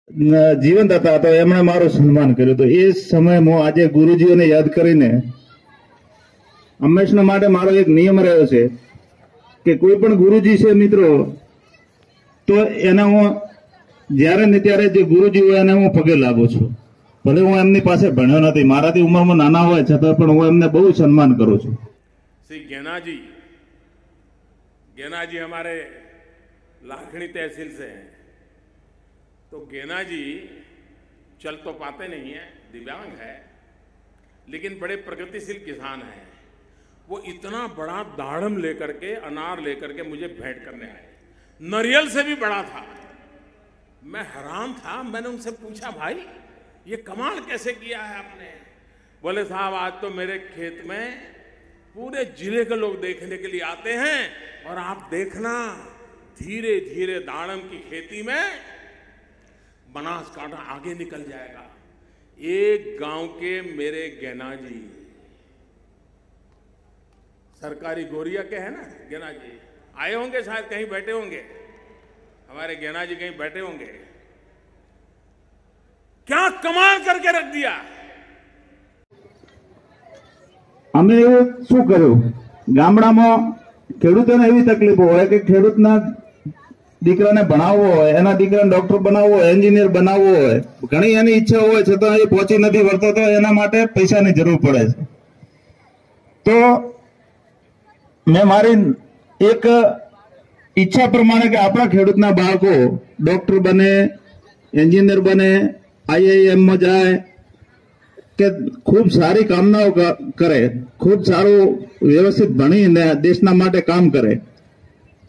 જીવંત હતા તો એમણે મારું સન્માન કર્યું. તો એ સમયે હું આજે ગુરુજીઓને યાદ કરીને હંમેશના માટે મારો એક નિયમ રહ્યો છે કે કોઈ પણ ગુરુજી છે મિત્રો, તો એને હું જ્યારે ને ત્યારે જે ગુરુજી હોય એને હું પગે લાગુ છું. ભલે હું એમની પાસે ભણ્યો નથી, મારાથી ઉંમરમાં નાના હોય છતાં પણ હું એમને બહુ સન્માન કરું છું. श्री गेना जी हमारे लाखनी तहसील से हैं. तो गेना जी चल तो पाते नहीं हैं, दिव्यांग है, लेकिन बड़े प्रगतिशील किसान हैं. वो इतना बड़ा दाड़म लेकर के, अनार लेकर के मुझे भेंट करने आए. नारियल से भी बड़ा था. मैं हैरान था. मैंने उनसे पूछा, भाई ये कमाल कैसे किया है आपने? बोले साहब आज तो मेरे खेत में पूरे जिले के लोग देखने के लिए आते हैं और आप देखना धीरे धीरे दाड़म की खेती में बनासकांठा आगे निकल जाएगा. एक गांव के मेरे गेना जी सरकारी गोरिया के हैं ना, गेना जी आए होंगे, शायद कहीं बैठे होंगे. हमारे गेना जी कहीं बैठे होंगे. क्या कमाल करके रख दिया. અમે એવું શું કર્યું, ગામડામાં ખેડૂતોને એવી તકલીફો હોય કે ખેડૂતના દીકરાને ભણાવવો હોય, એના દીકરાને ડોક્ટર બનાવવો હોય, એન્જિનિયર બનાવવો હોય, ઘણી એની ઈચ્છા હોય છતાં એ પહોંચી નથી વળતો, તો એના માટે પૈસાની જરૂર પડે છે. તો મેં મારી એક ઈચ્છા પ્રમાણે કે આપણા ખેડૂતના બાળકો ડોક્ટર બને, એન્જિનિયર બને, આઈઆઈએમમાં જાય, કે ખૂબ સારી કામનાઓ કરે, ખૂબ સારું વ્યવસ્થિત ભણીને દેશના માટે કામ કરે.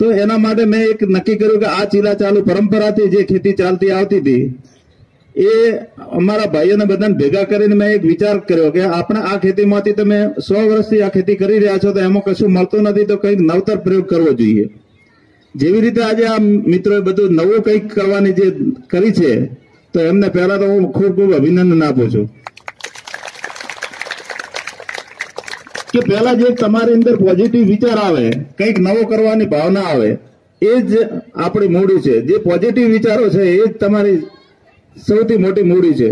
તો એના માટે મેં એક નક્કી કર્યું કે આ ચીલા ચાલુ પરંપરાથી જે ખેતી ચાલતી આવતી હતી એ અમારા ભાઈઓને બધાને ભેગા કરીને મેં એક વિચાર કર્યો કે આપણે આ ખેતીમાંથી તમે 100 વર્ષથી આ ખેતી કરી રહ્યા છો તો એમાં કશું મળતું નથી, તો કંઈક નવતર પ્રયોગ કરવો જોઈએ. જેવી રીતે આજે આ મિત્રોએ બધું નવું કંઈક કરવાની જે કરી છે, તો એમને પહેલા તો હું ખૂબ ખૂબ અભિનંદન આપું છું કે પહેલા જે તમારી અંદર પોઝિટિવ વિચાર આવે, કંઈક નવો કરવાની ભાવના આવે, એ જ આપણી મૂડી છે. જે પોઝિટિવ વિચારો છે એ જ તમારી સૌથી મોટી મૂડી છે.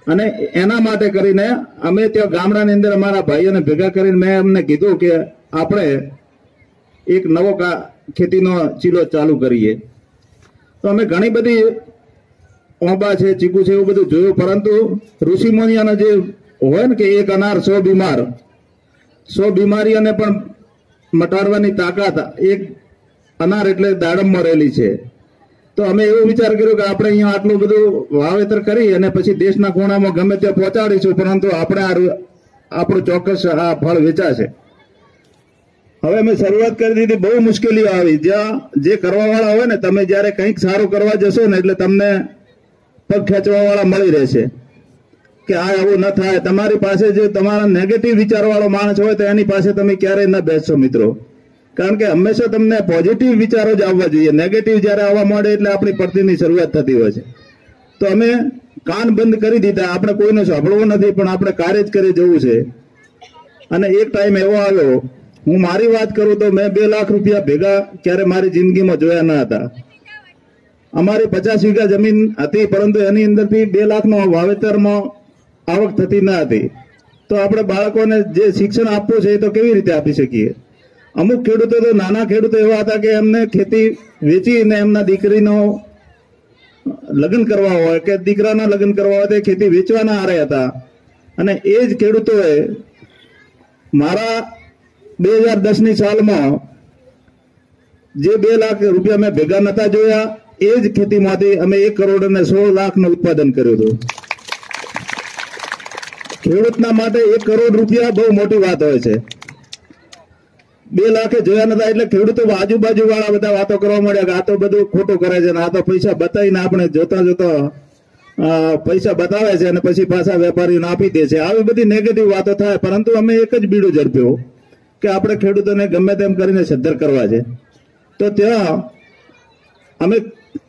અને એના માટે કરીને અમે ત્યાં ગામડાની અંદર અમારા ભાઈઓને ભેગા કરીને મેં એમને કીધું કે આપણે એક નવો ખેતીનો ચીલો ચાલુ કરીએ. તો અમે ઘણી બધી ઓંબા છે, ચીકુ છે, એવું બધું જોયું, પરંતુ ઋષિમુનિઓનો જે હોય ને કે એક અનાર 100 બીમાર, 100 બીમારીઓને પણ મટાડવાની તાકાત એક અનાર એટલે દાડમમાં રહેલી છે. તો અમે એવો વિચાર કર્યો કે આપણે અહીંયા આટલું બધું વાવેતર કરી અને પછી દેશના ખૂણામાં ગમે ત્યાં પહોંચાડીશું, પરંતુ આપણે આપણું ચોક્કસ આ ફળ વેચાશે. હવે અમે શરૂઆત કરી દીધી. બહુ મુશ્કેલીઓ આવી. જ્યાં જે કરવાવાળા હોય ને, તમે જ્યારે કંઈક સારું કરવા જશો ને એટલે તમને પગ ખેંચવાવાળા મળી રહેશે કે આ આવું ન થાય. તમારી પાસે જો તમારા નેગેટિવ વિચારવાળો માણસ હોય તો એની પાસે તમે ક્યારેય ન બેસશો મિત્રો, કારણ કે હંમેશા તમને પોઝિટિવ વિચારો જ આવવા જોઈએ. નેગેટિવ જ્યારે આવવા માંડે એટલે આપણી પડતીની શરૂઆત થતી હોય છે. તો અમે કાન બંધ કરી દીધા. આપણે કોઈને સાંભળવું નથી, પણ આપણે કાર્ય જ કરી જવું છે. અને એક ટાઈમ એવો આવ્યો, હું મારી વાત કરું તો મેં 2 લાખ રૂપિયા ભેગા ક્યારે મારી જિંદગીમાં જોયા ન હતા. અમારી 50 વીઘા જમીન હતી, પરંતુ એની અંદરથી 2 લાખનો વાવેતરમાં આવક થતી ન હતી. તો આપણે બાળકોને જે શિક્ષણ આપવું છે એ તો કેવી રીતે આપી શકીએ? અમુક ખેડૂતો તો નાના ખેડૂતો એવા હતા કે એમને ખેતી વેચીને એમના દીકરીનો લગ્ન કરવા હોય કે દીકરાના લગ્ન કરવા હોય તો ખેતી વેચવાના આરે હતા. અને એ જ ખેડૂતોએ મારા 2010ની સાલમાં જે 2 લાખ રૂપિયા મેં ભેગા નતા જોયા, એ જ ખેતીમાંથી અમે 1 કરોડ અને 16 લાખનું ઉત્પાદન કર્યું હતું. ખેડૂતના માટે 1 કરોડ રૂપિયા બહુ મોટી વાત હોય છે. 2 લાખે જોયા નતા એટલે ખેડૂતો આજુબાજુ વાળા બધા વાતો કરવા મળ્યા કે આ તો બધું ખોટું કરે છે, આ તો પૈસા બતાવીને આપણે જોતા જોતા પૈસા બતાવે છે અને પછી પાછા વેપારીઓને આપી દે છે. આવી બધી નેગેટિવ વાતો થાય. પરંતુ અમે એક જ બીડું ઝડપ્યો કે આપણે ખેડૂતોને ગમે તેમ કરીને સદ્ધર કરવા છે. તો ત્યાં અમે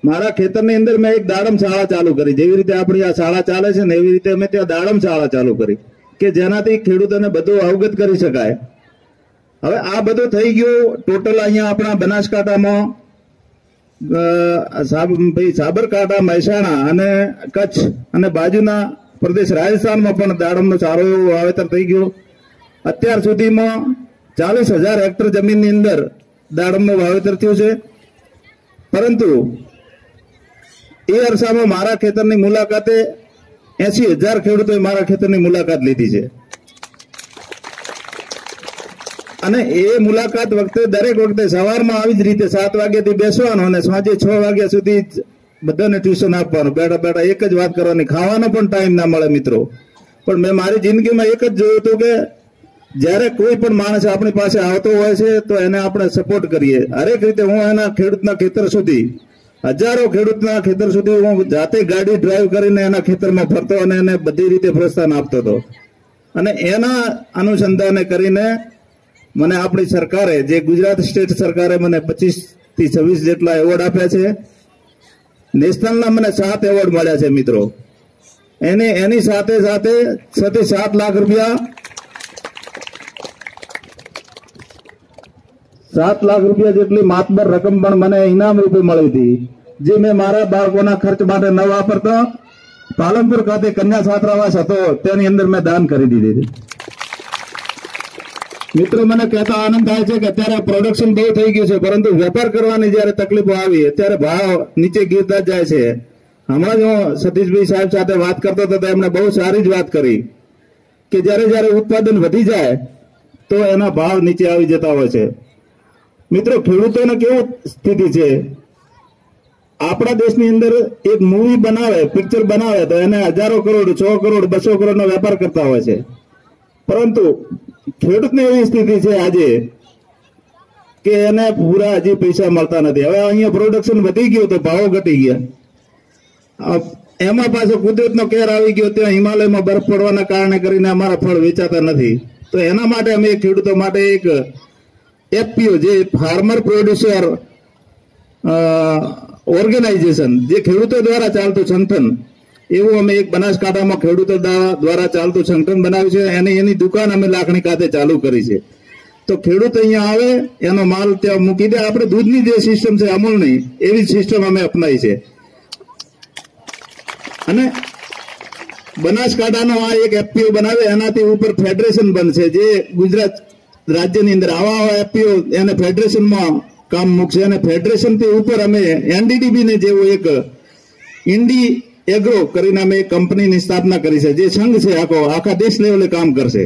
મારા ખેતરની અંદર મેં એક દાડમ શાળા ચાલુ કરી. જેવી રીતે આપણી આ શાળા ચાલે છે ને એવી રીતે અમે ત્યાં દાડમ શાળા ચાલુ કરી કે જેનાથી ખેડૂતોને બધું અવગત કરી શકાય. હવે આ બધું થઈ ગયું. ટોટલ અહીંયા આપણા બનાસકાંઠામાં સાબરકાંઠા, મહેસાણા અને કચ્છ અને બાજુના પ્રદેશ રાજસ્થાનમાં પણ દાડમનો સારો એવો વાવેતર થઈ ગયો. અત્યાર સુધીમાં 40,000 હેક્ટર જમીનની અંદર દાડમનું વાવેતર થયું છે. પરંતુ એ અરસામાં મારા ખેતરની મુલાકાતે 80,000 ખેડૂતોએ મારા ખેતરની મુલાકાત લીધી છે. અને એ મુલાકાત વખતે દરેક વખતે સવારમાં આવી જ રીતે 7 વાગ્યાથી બેસવાનું અને સાંજે 6 વાગ્યા સુધી બધાને ટ્યુશન આપવાનું. બેઠા બેઠા એક જ વાત કરવાની, ખાવાનો પણ ટાઈમ ના મળે મિત્રો. પણ મેં મારી જિંદગીમાં એક જ જોયું હતું કે જ્યારે કોઈ પણ માણસ આપણી પાસે આવતો હોય છે તો એને આપણે સપોર્ટ કરીએ. હરેક રીતે હું એના ખેડૂતના ખેતર સુધી, હજારો ખેડૂતના ખેતર સુધી હું જાતે ગાડી ડ્રાઈવ કરીને એના ખેતરમાં ફરતો અને એને બધી રીતે પ્રોત્સાહન આપતો હતો. અને એના અનુસંધાને કરીને મને આપણી સરકારે, જે ગુજરાત સ્ટેટ સરકારે મને 25 થી 26 જેટલા એવોર્ડ આપ્યા છે. નેશનલના મને 7 એવોર્ડ મળ્યા છે મિત્રો. એની સાથે 7 લાખ રૂપિયા 7 લાખ રૂપિયા જેટલી માતબર રકમ પણ મને ઇનામ રૂપે મળી હતી, જે મેં મારા બાળકોના ખર્ચ માટે ન વાપરતો પાલનપુર ખાતે કન્યા છાત્રાવાસ હતો તેની અંદર મેં દાન કરી દીધી હતી. મિત્રો, મને કહેતા આનંદ થાય છે કે અત્યારે પ્રોડક્શન બહુ થઈ ગયું છે, પરંતુ વેપાર કરવાની જયારે તકલીફો આવી ત્યારે ભાવ નીચે ગીરતા જાય છે. હમણાં જ હું સતીશભાઈ સાહેબ સાથે વાત કરતો હતો તો એમણે બહુ સારી જ વાત કરી કે જ્યારે ઉત્પાદન વધી જાય તો એના ભાવ નીચે આવી જતા હોય છે. મિત્રો, ખેડૂતોને કેવું સ્થિતિ છે, આપણા દેશની અંદર એક મૂવી બનાવે, પિક્ચર બનાવે તો એને હજારો કરોડ, 100 કરોડ, 200 કરોડનો વેપાર કરતા હોય છે. પરંતુ ખેડૂતની એવી સ્થિતિ છે આજે કે એને પૂરા હજી પૈસા મળતા નથી. હવે અહીંયા પ્રોડક્શન વધી ગયું તો ભાવો ઘટી ગયા. એમાં પાછો કુદરતનો કેર આવી ગયો, ત્યાં હિમાલયમાં બરફ પડવાના કારણે કરીને અમારા ફળ વેચાતા નથી. તો એના માટે અમે ખેડૂતો માટે એક એફપીઓ, જે ફાર્મર પ્રોડ્યુસર ઓર્ગેનાઇઝેશન, જે ખેડૂતો દ્વારા ચાલતું સંગઠન, એવું અમે એક બનાસકાંઠામાં ખેડૂતો દ્વારા ચાલતું સંગઠન બનાવ્યું છે. એની દુકાન અમે લાખણી ખાતે ચાલુ કરી છે. તો ખેડૂત અહીંયા આવે, એનો માલ ત્યાં મૂકી દે. આપણે દૂધની જે સિસ્ટમ છે અમૂલની, એવી સિસ્ટમ અમે અપનાવી છે. અને બનાસકાંઠાનો આ એક એફપીઓ બનાવે, એનાથી ઉપર ફેડરેશન બનશે, જે ગુજરાત રાજ્યની અંદર આવા એફપીઓ એને ફેડરેશનમાં કામ મૂકશે. અને ફેડરેશનથી ઉપર અમે એનડીડીબી ને જેવું એક ઇન્ડી એગ્રો કરીને અમે એક કંપનીની સ્થાપના કરી છે, જે સંઘ છે આખા દેશ લેવલે કામ કરશે.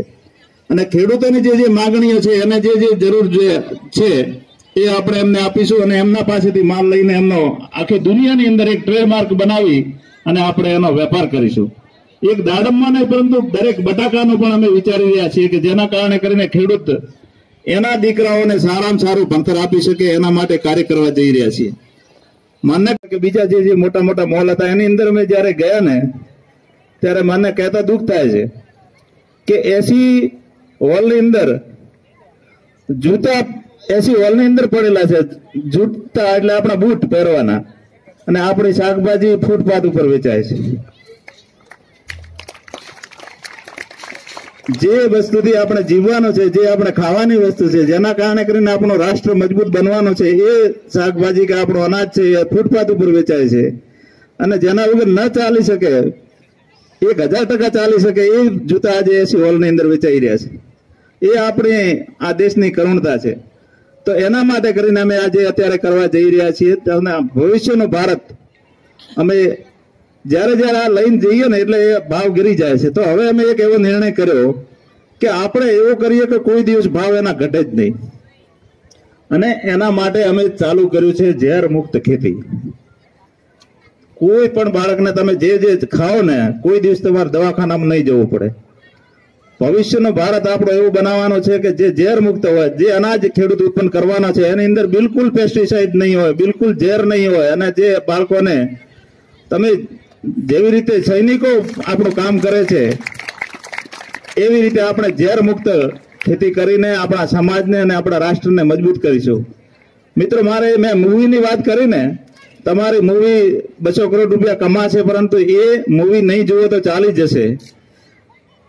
અને ખેડૂતોની જે માગણીઓ છે, એને જે જરૂર છે એ આપણે એમને આપીશું અને એમના પાસેથી માલ લઈને એમનો આખી દુનિયાની અંદર એક ટ્રેડમાર્ક બનાવી અને આપણે એનો વેપાર કરીશું. એક દાડમમાં નહીં, પરંતુ દરેક બટાકાનું પણ અમે વિચારી રહ્યા છીએ કે જેના કારણે કરીને ખેડૂત એના દીકરાઓને સારામાં સારું ભણતર આપી શકે, એના માટે કાર્ય કરવા જઈ રહ્યા છીએ. મને કે બીજા જે મોટા મોટા મોલ હતા એની અંદર અમે જયારે ગયા ને ત્યારે મને કહેતા દુઃખ થાય છે કે એસી હોલની અંદર જૂતા, એસી હોલની અંદર પડેલા છે જૂતા, એટલે આપણા બૂટ પહેરવાના, અને આપણી શાકભાજી ફૂટપાથ ઉપર વેચાય છે. જે વસ્તુથી આપણે જીવવાનો છે, જે આપણે ખાવાની વસ્તુ છે, જેના કારણે કરીને આપણો રાષ્ટ્ર મજબૂત બનવાનો છે, એ શાકભાજી કે આપણું અનાજ છે એ ફૂટપાથ ઉપર વેચાય છે. અને જેના વગર ન ચાલી શકે, 1000% ચાલી શકે એ જૂતા આજે એસી હોલની અંદર વેચાઈ રહ્યા છે. એ આપણી આ દેશની કરુણતા છે. તો એના માટે કરીને અમે આજે અત્યારે કરવા જઈ રહ્યા છીએ. ભવિષ્યનું ભારત અમે જ્યારે આ લઈને જઈએ ને એટલે એ ભાવ ગીરી જાય છે. તો હવે અમે એક એવો નિર્ણય કર્યો કે આપણે એવો કરીએ કે કોઈ દિવસ ભાવ એના ઘટે જ નહીં. અને એના માટે અમે ચાલુ કર્યું છે ઝેર મુક્ત ખેતી. કોઈ પણ બાળકને તમે જે ખાઓ ને, કોઈ દિવસ તમારે દવાખાનામાં નહીં જવું પડે. ભવિષ્યનો ભારત આપણો એવું બનાવવાનો છે કે જે ઝેર મુક્ત હોય, જે અનાજ ખેડૂત ઉત્પન્ન કરવાના છે એની અંદર બિલકુલ પેસ્ટિસાઇડ નહીં હોય, બિલકુલ ઝેર નહીં હોય. અને જે બાળકોને તમે જેવી રીતે સૈનિકો આપણું કામ કરે છે એવી રીતે આપણે ઝેર મુક્ત ખેતી કરીને આપણા સમાજને અને આપણા રાષ્ટ્રને મજબૂત કરીશું. મિત્રો, મેં મૂવીની વાત કરીને, તમારી મૂવી 200 કરોડ રૂપિયા કમાશે, પરંતુ એ મૂવી નહીં જુઓ તો ચાલી જશે.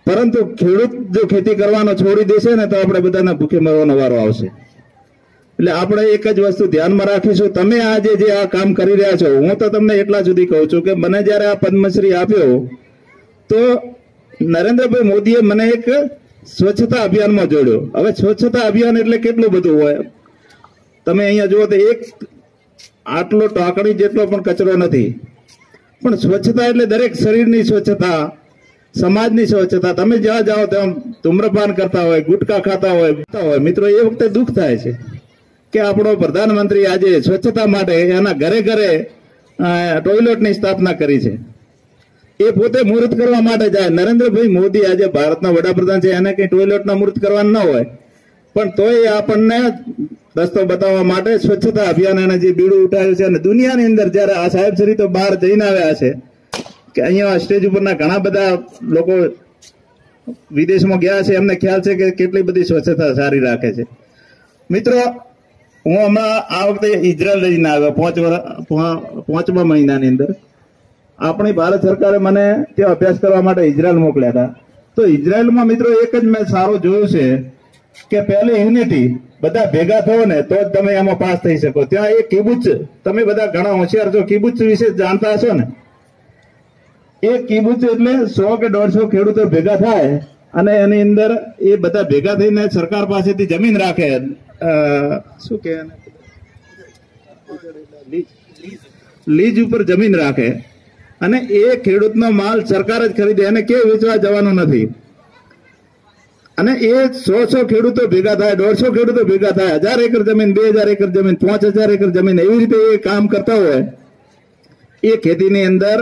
પરંતુ ખેડૂત જો ખેતી કરવાનો છોડી દેશે ને તો આપણે બધાને ભૂખે મરવાનો વારો આવશે. એટલે આપણે એક જ વસ્તુ ધ્યાનમાં રાખીશું. તમે આજે જે આ કામ કરી રહ્યા છો, હું તો તમને એટલા સુધી કહું છું કે મને જયારે આ પદ્મશ્રી આપ્યો તો નરેન્દ્રભાઈ મોદીએ મને એક સ્વચ્છતા અભિયાનમાં જોડ્યો. હવે સ્વચ્છતા અભિયાન એટલે કેટલું બધું હોય. તમે અહીંયા જુઓ તો એક આટલો ટાંકણી જેટલો પણ કચરો નથી, પણ સ્વચ્છતા એટલે દરેક શરીરની સ્વચ્છતા, સમાજની સ્વચ્છતા. તમે જ્યાં જાઓ ત્યાં ધૂમ્રપાન કરતા હોય, ગુટખા ખાતા હોય, મિત્રો એ વખતે દુઃખ થાય છે કે આપણો પ્રધાનમંત્રી આજે સ્વચ્છતા માટે એના ઘરે ઘરે ટોયલેટની સ્થાપના કરી છે. એ પોતે મુહૂર્ત કરવા માટે જાય. નરેન્દ્રભાઈ મોદી આજે ભારતના વડાપ્રધાન છે, એને કઈ ટોયલેટના મુહૂર્ત કરવાનું ન હોય, પણ તોય આપણને રસ્તો બતાવવા માટે સ્વચ્છતા અભિયાન એને જે બીડું ઉઠાવ્યું છે. અને દુનિયાની અંદર જયારે આ સાહેબ શ્રી તો બહાર જઈને આવ્યા છે કે અહીંયા સ્ટેજ ઉપરના ઘણા બધા લોકો વિદેશમાં ગયા છે, એમને ખ્યાલ છે કે કેટલી બધી સ્વચ્છતા સારી રાખે છે. મિત્રો, હું હમણાં આ વખતે ઇઝરાયલ જઈને આવ્યો 5મા મહિનાની અંદર. આપણી ભારત સરકારે મને ત્યાં અભ્યાસ કરવા માટે ઇઝરાયલ મોકલ્યા હતા. તો ઇઝરાયલમાં મિત્રો એક જ મેં સારું જોયું છે કે પહેલી યુનિટી, બધા ભેગા થયો ને તો જ તમે એમાં પાસ થઈ શકો. ત્યાં એક કિબુચ, તમે બધા ઘણા હોશિયાર છો, કિબુચ વિશે જાણતા હશો ને. એક કિબુચ એટલે 100 કે 150 ખેડૂતો ભેગા થાય અને એની અંદર એ બધા ભેગા થઈને સરકાર પાસેથી જમીન રાખે. શું કે લીજ ઉપર જમીન રાખે અને એ ખેડૂતનો માલ સરકાર જ ખરીદે, એને કેવું વેચવા જવાનું નથી. અને એ 100 ખેડૂતો ભેગા થાય, 150 ખેડૂતો ભેગા થાય, 1000 એકર જમીન, 2000 એકર જમીન, 5000 એકર જમીન, એવી રીતે એ કામ કરતા હોય. એ ખેતીની અંદર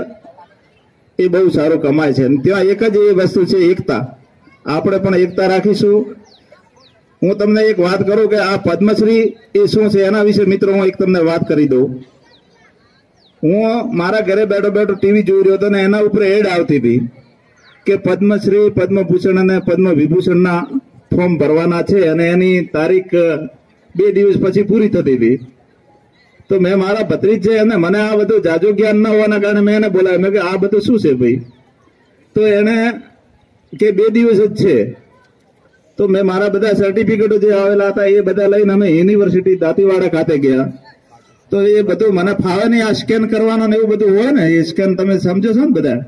એ બહુ સારું કમાય છે. ત્યાં એક જ એ વસ્તુ છે, એકતા. આપણે પણ એકતા રાખીશું. હું તમને એક વાત કરું કે આ પદ્મશ્રી એ શું છે એના વિશે મિત્રો હું એક તમને વાત કરી દઉં. હું મારા ઘરે બેઠો બેઠો ટીવી જોઈ રહ્યો હતો ને એના ઉપર એડ આવતી હતી કે પદ્મશ્રી, પદ્મભૂષણ અને પદ્મ વિભૂષણના ફોર્મ ભરવાના છે અને એની તારીખ 2 દિવસ પછી પૂરી થતી હતી. તો મેં મારા ભત્રીજ છે અને મને આ બધું જાજુ જ્ઞાન ન હોવાના કારણે મેં એને બોલાવ્યો. મેં કે આ બધું શું છે ભાઈ? તો એને કે 2 દિવસ જ છે. તો મેં મારા બધા સર્ટિફિકેટો જે આવેલા હતા એ બધા લઈને અમે યુનિવર્સિટી દાંતીવાડા ખાતે ગયા. તો એ બધું મને ફાવે નહીં, આ સ્કેન કરવાનો ને એવું બધું હોય ને, એ સ્કેન તમે સમજો છો ને બધા.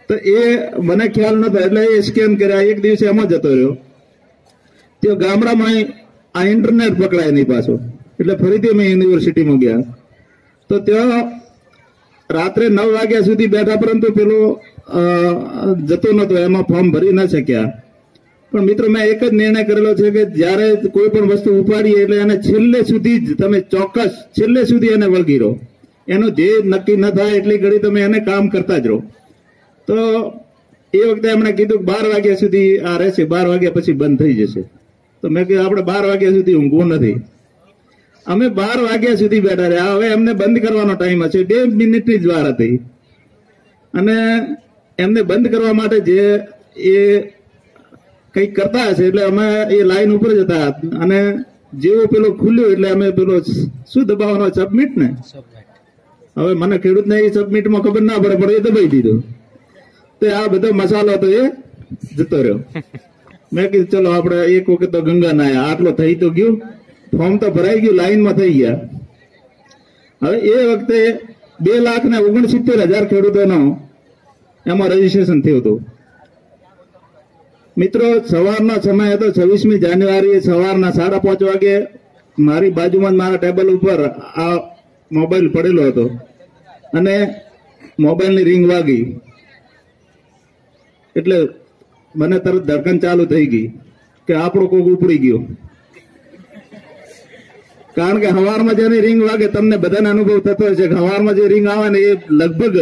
તો એ મને ખ્યાલ નતો એટલે એ સ્કેન કર્યા. એક દિવસે એમાં જતો રહ્યો. તે ગામડામાં આ ઇન્ટરનેટ પકડાય નહીં પાછું, એટલે ફરીથી અમે યુનિવર્સિટીમાં ગયા. તો ત્યાં રાત્રે 9 વાગ્યા સુધી બેઠા, પરંતુ પેલો જતો નતો, એમાં ફોર્મ ભરી ન શક્યા. પણ મિત્રો, મેં એક જ નિર્ણય કરેલો છે કે જ્યારે કોઈ પણ વસ્તુ ઉપાડીએ એટલે એને છેલ્લે સુધી જ તમે ચોક્કસ છેલ્લે સુધી એને વળગી રહો. એનું ધ્યેય નક્કી ન થાય એટલી ઘડી તમે એને કામ કરતા જ રહો. તો એ વખતે એમણે કીધું 12 વાગ્યા સુધી આ રહેશે, 12 વાગ્યા પછી બંધ થઈ જશે. તો મેં કીધું આપણે 12 વાગ્યા સુધી ઊંઘવું નથી. અમે 12 વાગ્યા સુધી બેઠા રહ્યા. હવે એમને બંધ કરવાનો ટાઈમ હશે, 2 મિનિટની જ વાર હતી. અને એમને બંધ કરવા માટે જે એ કંઈક કરતા હશે એટલે અમે એ લાઈન ઉપર જતા. અને જેવું પેલો ખુલ્યું એટલે અમે પેલો શું દબાવવાનો, સબમિટ ને. હવે મને ખેડૂતને એ સબમિટમાં ખબર ના પડે, પણ એ દબાઈ દીધો. તો આ બધો મસાલો તો એ જતો રહ્યો. મેં કીધું ચલો આપણે એક વખત તો ગંગા નાયા, આટલો થઈ તો ગયું, ફોર્મ તો ભરાઈ ગયું, લાઈનમાં થઈ ગયા. હવે એ વખતે 2,69,000 ખેડૂતોનો એમાં રજીસ્ટ્રેશન થયું હતું. મિત્રો, સવારનો સમય હતો, 26મી જાન્યુઆરી સવારના 5:30 વાગે મારી બાજુમાં મારા ટેબલ ઉપર આ મોબાઈલ પડેલો હતો અને મોબાઈલની રિંગ વાગી એટલે મને તરત ધડકન ચાલુ થઈ ગઈ કે આપણો કોક ઉપડી ગયો. કારણ કે સવારમાં જેની રિંગ વાગે, તમને બધાને અનુભવ થતો હશે કે સવારમાં જે રિંગ આવે ને એ લગભગ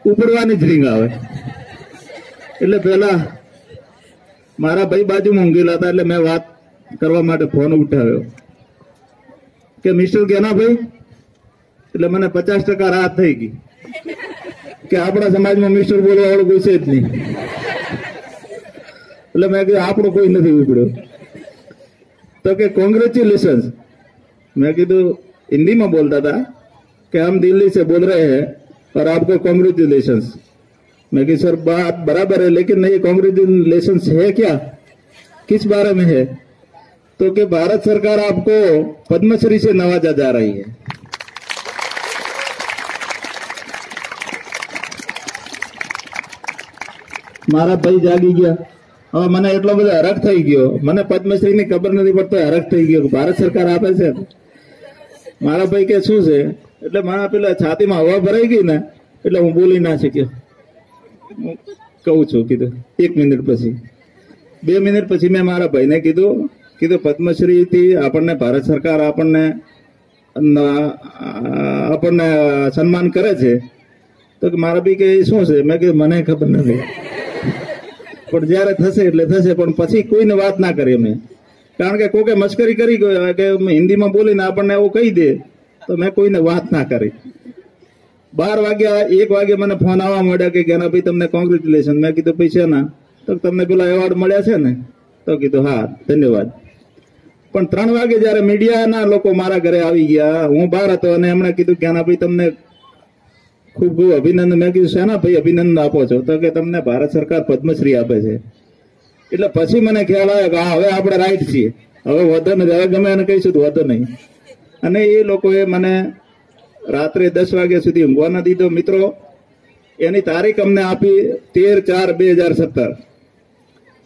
ઉપડવાની જ રિંગ આવે. એટલે પેલા મારા ભાઈ બાજુમાં ઊંઘેલા હતા એટલે મેં વાત કરવા માટે ફોન ઉઠાવ્યો કે મિસ્ટર ગેનાભાઈ. એટલે મને 50% રાહત થઈ ગઈ કે આપણા સમાજમાં મિસ્ટર બોલવા વાળું કોઈ છે જ નહીં. એટલે મેં કીધું આપણો કોઈ નથી ઉપડ્યો. તો કે કોંગ્રેચ્યુલેશન. मैं कीधु हिंदी में बोलता था कि हम दिल्ली से बोल रहे हैं और आपको कॉन्ग्रेचुलेशन. मैं कि सर बात बराबर है, लेकिन ये कॉन्ग्रेचुलेशन है क्या, किस बारे में है? तो कि भारत सरकार आपको पद्मश्री से नवाजा जा रही है। मारा भाई जागी गया। હવે મને એટલો બધો હરખ થઈ ગયો, મને પદ્મશ્રીની ખબર નથી પડતો, હરખ થઈ ગયો કે ભારત સરકાર આપે છે। મારા ભાઈ કે શું છે, એટલે મારા પેલા છાતીમાં હવા ભરાઈ ગઈ ને, એટલે હું બોલી ના શક્યો। હું કહું છું કીધું 1 મિનિટ પછી 2 મિનિટ પછી મેં મારા ભાઈને કીધું પદ્મશ્રી થી આપણને ભારત સરકાર આપણને સન્માન કરે છે। તો મારા ભાઈ કે શું છે? મેં કીધું મને ખબર નથી, પણ જયારે થશે એટલે થશે। પણ પછી કોઈને વાત ના કરી અમે, કારણ કે કોકે મશ્કરી કરી કે હિન્દીમાં બોલીને આપણને એવું કહી દે, તો મેં કોઈને વાત ના કરી। 12 વાગ્યા 1 વાગે મને ફોન આવવા મળ્યા કે ભાઈ તમને કોંગ્રેચ્યુલેશન। મેં કીધું પૈસા ના, તો તમને પેલા એવોર્ડ મળ્યા છે ને? તો કીધું હા ધન્યવાદ। પણ 3 વાગે જયારે મીડિયાના લોકો મારા ઘરે આવી ગયા, હું બહાર હતો, અને એમણે કીધું કે ભાઈ તમને ખૂબ ખૂબ અભિનંદન। મેં કીધું શેના ભાઈ અભિનંદન આપો છો? તો કે તમને ભારત સરકાર પદ્મશ્રી આપે છે। એટલે પછી મને ખ્યાલ આવ્યો કે હવે આપણે રાઈટ છીએ, હવે વધો નથી, હવે ગમે એને કહીશું તો વધો નહીં। અને એ લોકોએ મને રાત્રે 10 વાગ્યા સુધી ઊંઘવા ન દીધો। મિત્રો, એની તારીખ અમને આપી 13/4/2017,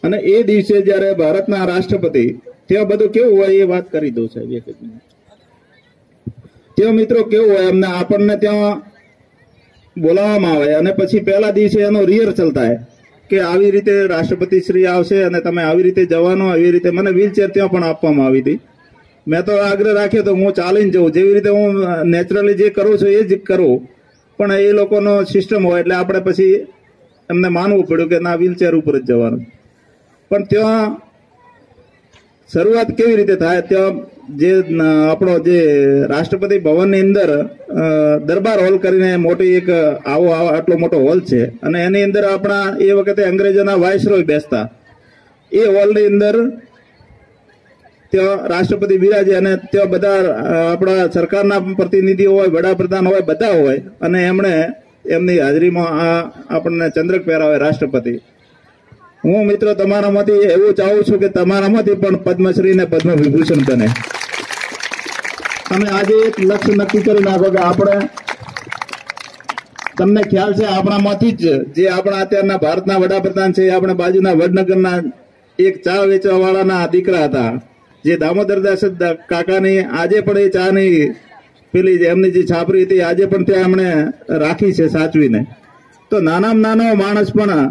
અને એ દિવસે જયારે ભારતના રાષ્ટ્રપતિ, ત્યાં બધું કેવું હોય એ વાત કરી દઉં સાહેબ 1 મિનિટ। ત્યાં મિત્રો કેવું હોય, અમને આપણને ત્યાં બોલાવવામાં આવે, અને પછી પહેલા દિવસે એનો રિહર્સલ થાય કે આવી રીતે રાષ્ટ્રપતિ શ્રી આવશે અને તમે આવી રીતે જવાનો, એવી રીતે મને વ્હીલચેર ત્યાં પણ આપવામાં આવી હતી। મેં તો આગ્રહ રાખ્યો તો હું ચાલીને જઉં, જેવી રીતે હું નેચરલી જે કરું છું એ જ કરું, પણ એ લોકોનો સિસ્ટમ હોય એટલે આપણે પછી એમને માનવું પડ્યું કે ના, વ્હીલચેર ઉપર જ જવાનું। પણ ત્યાં શરૂઆત કેવી રીતે થાય? ત્યાં જે આપણો જે રાષ્ટ્રપતિ ભવનની અંદર દરબાર હોલ કરીને મોટી એક આટલો મોટો હોલ છે, અને એની અંદર આપણા એ વખતે અંગ્રેજોના વાઇસરોય બેસતા। એ હોલની અંદર ત્યાં રાષ્ટ્રપતિ બિરાજે, અને ત્યાં બધા આપણા સરકારના પ્રતિનિધિઓ હોય, વડાપ્રધાન હોય, બધા હોય, અને એમણે એમની હાજરીમાં આપણને ચંદ્રક પહેરાવે રાષ્ટ્રપતિ। હું મિત્રો તમારામાંથી એવું ચાહું છું કે તમારામાંથી પણ પદ્મશ્રી ને પદ્મ વિભૂષણ બને। તમે આજે એક લક્ષ્ય નક્કી કરી નાખો કે આપણે, તમને ખ્યાલ છે આપણામાંથી જ જે આપણા અત્યારના ભારતના વડાપ્રધાન છે, આપણે બાજુના વડનગરના એક ચા વેચવા વાળાના દીકરા હતા, જે દામોદરદાસ કાકાની આજે પણ એ ચાની પેલી એમની જે છાપરી હતી આજે પણ ત્યાં એમણે રાખી છે સાચવીને। તો નાનામાં નાનો માણસ પણ,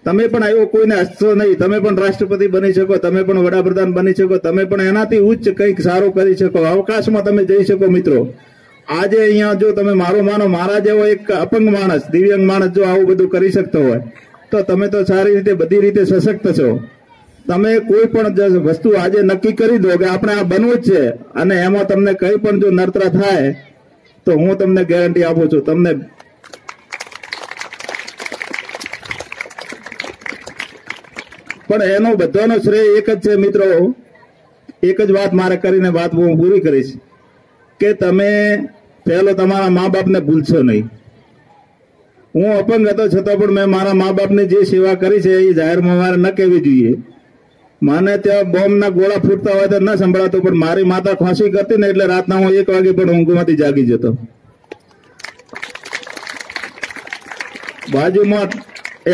તમે પણ એવો કોઈને હસશો નહીં, તમે પણ રાષ્ટ્રપતિ બની શકો, તમે પણ વડાપ્રધાન બની શકો, તમે પણ એનાથી ઉચ્ચ કંઈક સારું કરી શકો, અવકાશમાં તમે જઈ શકો। મિત્રો, આજે અહીંયા જો તમે મારો માનો, મારા જેવો એક અપંગ માણસ, દિવ્યાંગ માણસ જો આવું બધું કરી શકતો હોય, તો તમે તો સારી રીતે બધી રીતે સશક્ત છો। તમે કોઈ પણ વસ્તુ આજે નક્કી કરી દો કે આપણે આ બનવું જ છે, અને એમાં તમને કંઈ પણ જો નડતરા થાય તો હું તમને ગેરંટી આપું છું, તમને પણ એનો બધાનો શ્રેય એક જ છે મિત્રો। એક જ વાત મારે કરીને વાત હું પૂરી કરીશ કે તમે પહેલો તમારા મા બાપને ભૂલશો નહીં। હું અપંગ હતો છતાં પણ મેં મારા મા બાપની જે સેવા કરી છે એ જાહેરમાં મારે ન કહેવી જોઈએ। મને ત્યાં બોમ્બના ગોળા ફૂટતા હોય તો ન સંભળાતું, પણ મારી માતા ખોસી કરતી ને એટલે રાતના હું 1 વાગે પણ ઊંઘમાંથી જાગી જતો। બાજુમાં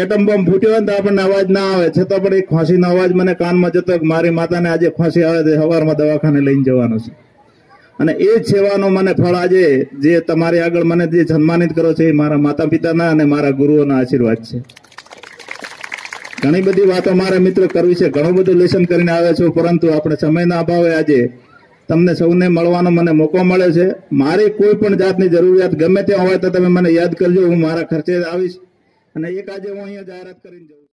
એટમ બોમ્બ ફૂટ્યો હોય તો આપણને અવાજ ના આવે, છતાં પણ એક ખોસીનો અવાજ મને કાનમાં જતો કે મારી માતાને આજે ખોસી આવે છે, સવારમાં દવાખાને લઈને જવાનો છે। અને એ જ સેવાનો મને ફળ આજે જે તમારી આગળ મને જે સન્માનિત કરો છો એ મારા માતા પિતાના અને મારા ગુરુઓના આશીર્વાદ છે। ઘણી બધી વાતો મારે મિત્રો કરવી છે, ઘણું બધું લેસન કરીને આવ્યા છું, પરંતુ આપણે સમયના અભાવે આજે તમને સૌને મળવાનો મને મોકો મળ્યો છે। મારી કોઈ પણ જાતની જરૂરિયાત ગમે ત્યાં હોય તો તમે મને યાદ કરજો, હું મારા ખર્ચે આવીશ। અને એક આજે હું અહીંયા જાહેરાત કરીને જઉં છું।